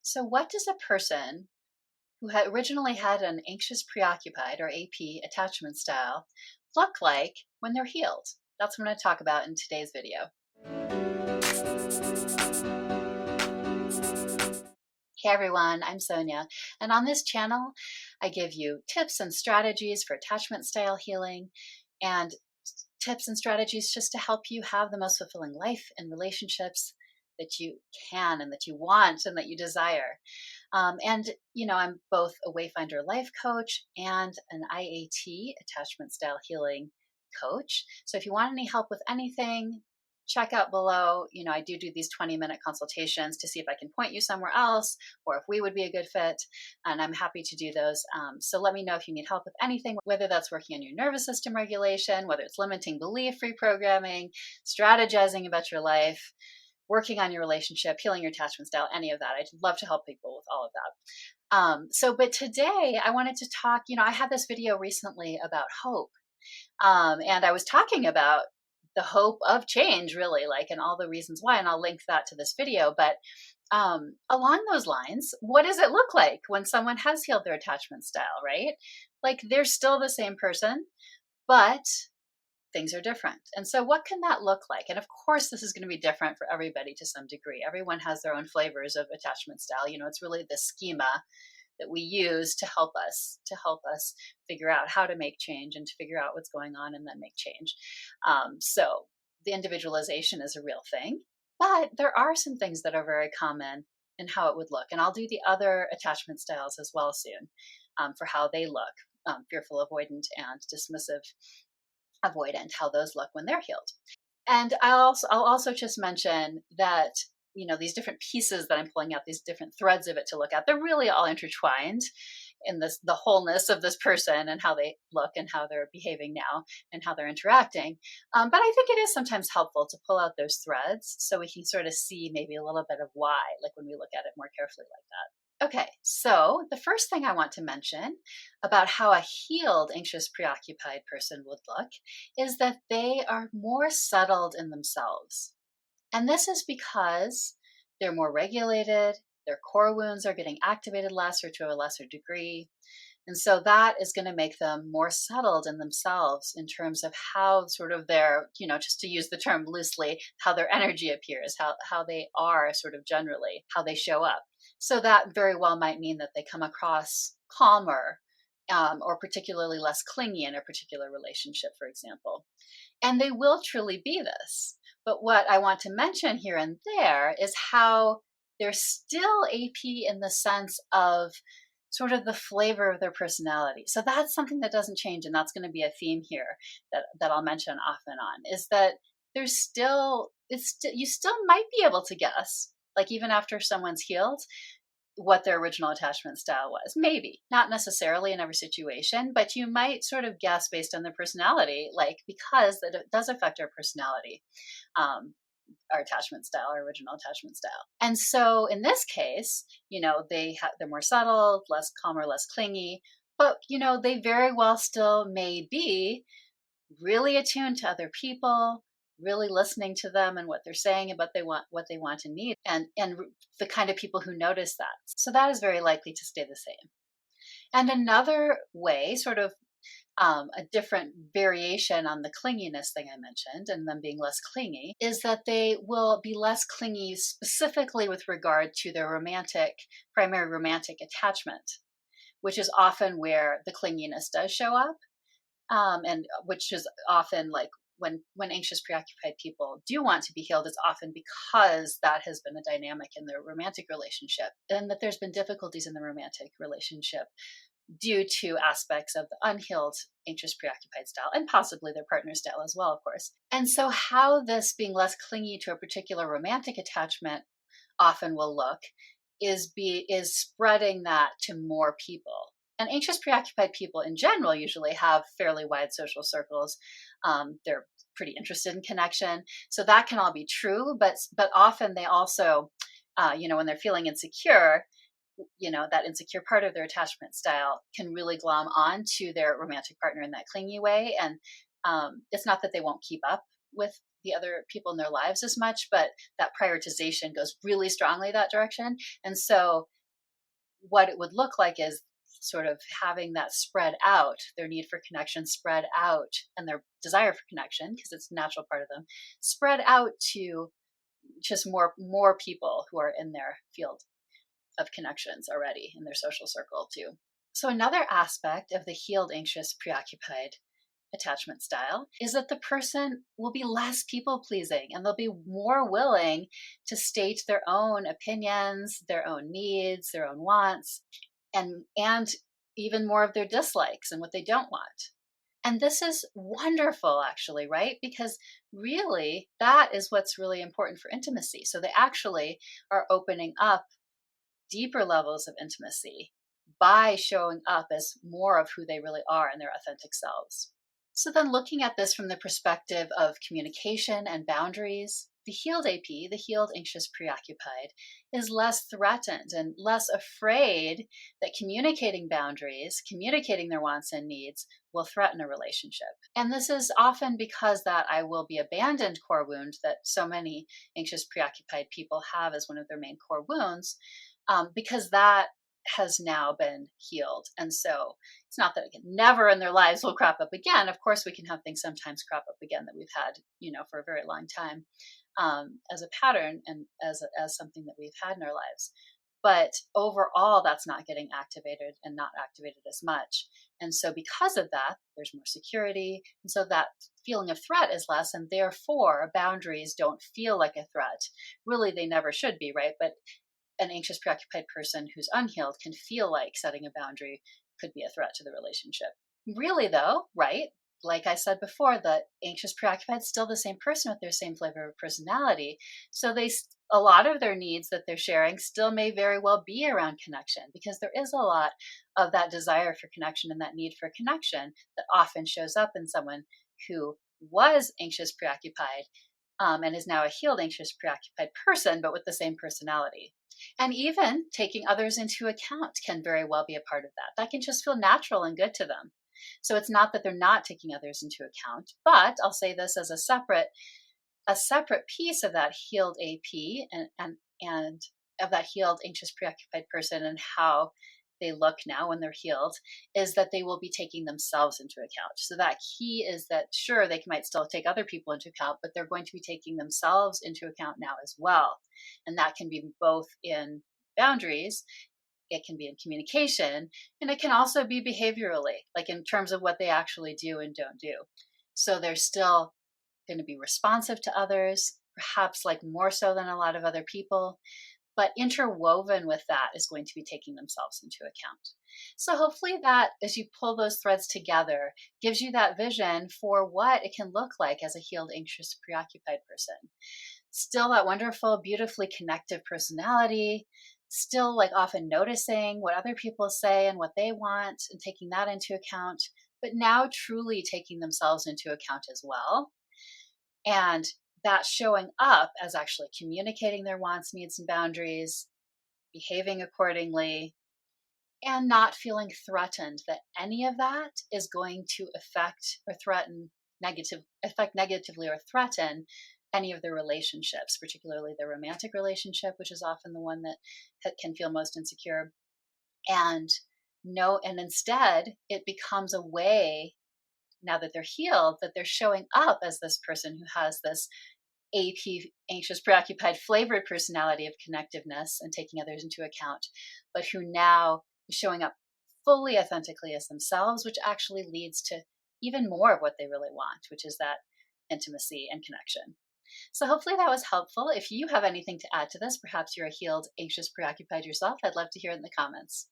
So what does a person who had originally had an anxious preoccupied or AP attachment style look like when they're healed? That's what I'm going to talk about in today's video. Hey everyone, I'm Sonia, and on this channel, I give you tips and strategies for attachment style healing and tips and strategies just to help you have the most fulfilling life and relationships that you can and that you want and that you desire. I'm both a Wayfinder life coach and an IAT, attachment style healing coach. So if you want any help with anything, check out below. I do these 20-minute consultations to see if I can point you somewhere else or if we would be a good fit. And I'm happy to do those. So let me know if you need help with anything, whether that's working on your nervous system regulation, whether it's limiting belief reprogramming, strategizing about your life, working on your relationship, healing your attachment style, any of that. I'd love to help people with all of that. But today I wanted to talk, I had this video recently about hope. And I was talking about the hope of change, really, and all the reasons why, and I'll link that to this video. But along those lines, what does it look like when someone has healed their attachment style, right? They're still the same person, but things are different. And so what can that look like? And of course, this is going to be different for everybody to some degree. Everyone has their own flavors of attachment style. It's really the schema that we use to help us figure out how to make change and to figure out what's going on and then make change. So the individualization is a real thing, but there are some things that are very common in how it would look. And I'll do the other attachment styles as well soon for how they look, fearful avoidant and dismissive avoidant, how those look when they're healed. And I'll also just mention that these different pieces that I'm pulling out, these different threads of it to look at, they're really all intertwined in the wholeness of this person and how they look and how they're behaving now and how they're interacting. But I think it is sometimes helpful to pull out those threads so we can sort of see maybe a little bit of why, when we look at it more carefully like that. Okay, so the first thing I want to mention about how a healed anxious preoccupied person would look is that they are more settled in themselves. And this is because they're more regulated, their core wounds are getting activated less or to a lesser degree. And so that is going to make them more settled in themselves in terms of how sort of their, just to use the term loosely, how their energy appears, how they are sort of generally, how they show up. So that very well might mean that they come across calmer or particularly less clingy in a particular relationship, for example. And they will truly be this. But what I want to mention here and there is how they're still AP in the sense of sort of the flavor of their personality. So that's something that doesn't change. And that's going to be a theme here that I'll mention off and on, is that there's you still might be able to guess, even after someone's healed, what their original attachment style was. Maybe, not necessarily in every situation, but you might sort of guess based on their personality, because it does affect our personality, our attachment style, our original attachment style. And so in this case, they're more settled, less calmer, less clingy, but, they very well still may be really attuned to other people, really listening to them and what they're saying about what they want and need, and the kind of people who notice that. So that is very likely to stay the same. And another way, sort of a different variation on the clinginess thing I mentioned and them being less clingy, is that they will be less clingy specifically with regard to their primary romantic attachment, which is often where the clinginess does show up, and which is often when anxious preoccupied people do want to be healed, it's often because that has been a dynamic in their romantic relationship and that there's been difficulties in the romantic relationship due to aspects of the unhealed anxious preoccupied style and possibly their partner style as well, of course. And so how this being less clingy to a particular romantic attachment often will look is spreading that to more people. And anxious preoccupied people in general usually have fairly wide social circles. They're pretty interested in connection. So that can all be true, but often they also, when they're feeling insecure, that insecure part of their attachment style can really glom on to their romantic partner in that clingy way. And it's not that they won't keep up with the other people in their lives as much, but that prioritization goes really strongly that direction. And so what it would look like is sort of having that spread out, their need for connection spread out, and their desire for connection, because it's a natural part of them, spread out to just more people who are in their field of connections already, in their social circle too. So another aspect of the healed, anxious, preoccupied attachment style is that the person will be less people pleasing, and they'll be more willing to state their own opinions, their own needs, their own wants, and even more of their dislikes and what they don't want. And this is wonderful, actually, right? Because really, that is what's really important for intimacy. So they actually are opening up deeper levels of intimacy by showing up as more of who they really are in their authentic selves. So then, looking at this from the perspective of communication and boundaries, the healed AP, the healed, anxious, preoccupied, is less threatened and less afraid that communicating boundaries, communicating their wants and needs, will threaten a relationship. And this is often because that I will be abandoned core wound that so many anxious, preoccupied people have as one of their main core wounds, because that has now been healed. And so it's not that it never in their lives will crop up again. Of course, we can have things sometimes crop up again that we've had, for a very long time, as a pattern and as something that we've had in our lives. But overall, that's not getting activated and not activated as much. And so because of that, there's more security. And so that feeling of threat is less. And therefore, boundaries don't feel like a threat. Really, they never should be, right? But an anxious, preoccupied person who's unhealed can feel like setting a boundary could be a threat to the relationship. Really, though, right? Like I said before, the anxious, preoccupied is still the same person with their same flavor of personality. So a lot of their needs that they're sharing still may very well be around connection, because there is a lot of that desire for connection and that need for connection that often shows up in someone who was anxious, preoccupied, and is now a healed, anxious, preoccupied person, but with the same personality. And even taking others into account can very well be a part of that. That can just feel natural and good to them. So it's not that they're not taking others into account, but I'll say this as a separate piece of that healed AP and of that healed, anxious, preoccupied person and how they look now when they're healed, is that they will be taking themselves into account. So that key is that, sure, they might still take other people into account, but they're going to be taking themselves into account now as well. And that can be both in boundaries, it can be in communication, and it can also be behaviorally, like in terms of what they actually do and don't do. So they're still going to be responsive to others, perhaps like more so than a lot of other people. But interwoven with that is going to be taking themselves into account. So hopefully that, as you pull those threads together, gives you that vision for what it can look like as a healed, anxious, preoccupied person. Still that wonderful, beautifully connective personality, still like often noticing what other people say and what they want and taking that into account, but now truly taking themselves into account as well. And that showing up as actually communicating their wants, needs, and boundaries, behaving accordingly, and not feeling threatened that any of that is going to affect negatively or threaten any of their relationships, particularly their romantic relationship, which is often the one that can feel most insecure. And instead it becomes a way, now that they're healed, that they're showing up as this person who has this AP, anxious, preoccupied, flavored personality of connectiveness and taking others into account, but who now is showing up fully authentically as themselves, which actually leads to even more of what they really want, which is that intimacy and connection. So hopefully that was helpful. If you have anything to add to this, perhaps you're a healed, anxious, preoccupied yourself, I'd love to hear it in the comments.